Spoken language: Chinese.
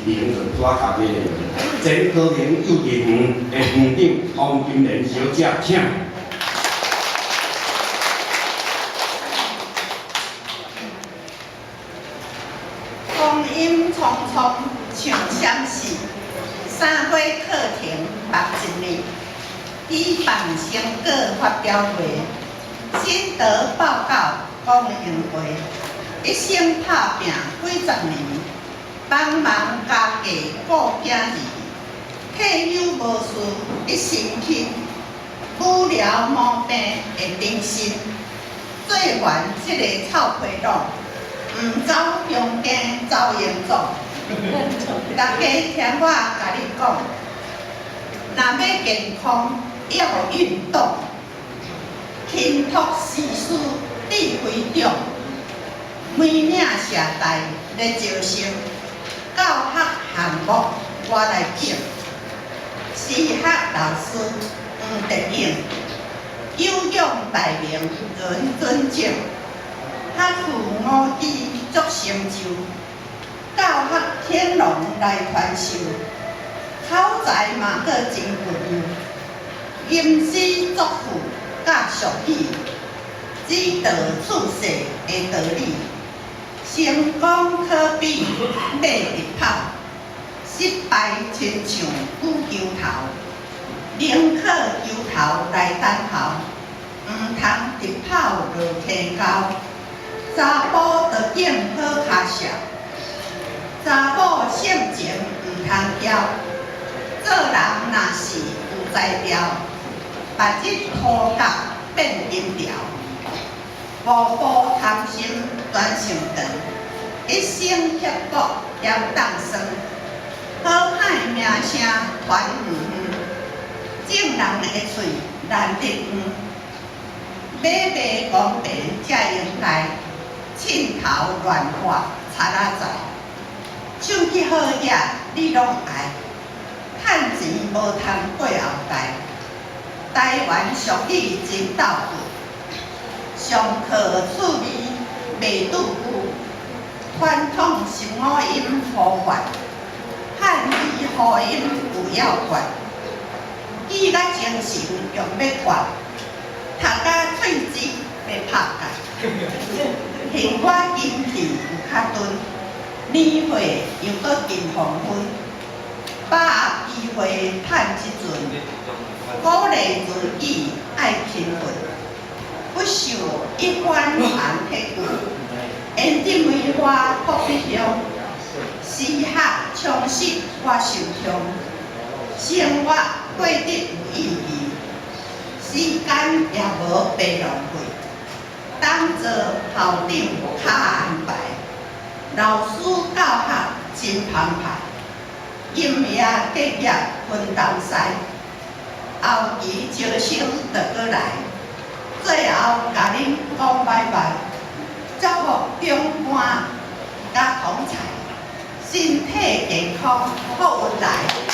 名字抓卡嘅名，前高雄幼儿园的园长王金莲小姐，请。光阴匆匆像相似，三花课程目一年，希望成果发表会，心得报告讲演会，一生打拼几十年，帮忙家家顾囝儿，退休无事一身轻，无聊毛病会定心，做完这个臭皮囊。唔走乡间走严重，大家听我甲你讲，若要健康要运动，轻托时事智慧重，每领社代来招生，教学项目我来讲，私学老师黄德英，有仰大名人尊敬。学富五智作成就，教学天龙来传授，口才嘛阁真稳，吟诗作赋甲俗语，指导处世的道理，成功可比马直跑，失败亲像羽球头，宁可球头来等候，毋通直跑落天高。查甫着见好脚笑，查某性情毋通骄，做人若是有才调，目睭涂角变金条，步步贪心转成长，一生刻薄要当生，好歹名声传远远，正人的嘴难得远，马马公平才应该。凊头乱画擦仔在，手气好野你拢爱，趁钱无通过后代。台湾俗语真斗久，上课趣味未拄久，传统是五音符法，汉语发音有要诀，记甲精神用要决，读甲喙舌要拍解。幸我今气有较顿，年岁又搁近黄昏，把握机会趁即阵，鼓励自己爱勤奋，不受一番寒铁骨，缘尽梅花扑鼻香，时刻充实我受伤，生活过得有意义，时间也无白浪费。当做校长较安排，老师教学真澎湃，音乐结业分东西，后期招生就过来，最后甲恁讲拜拜，祝福长官甲同才身体健康好运来。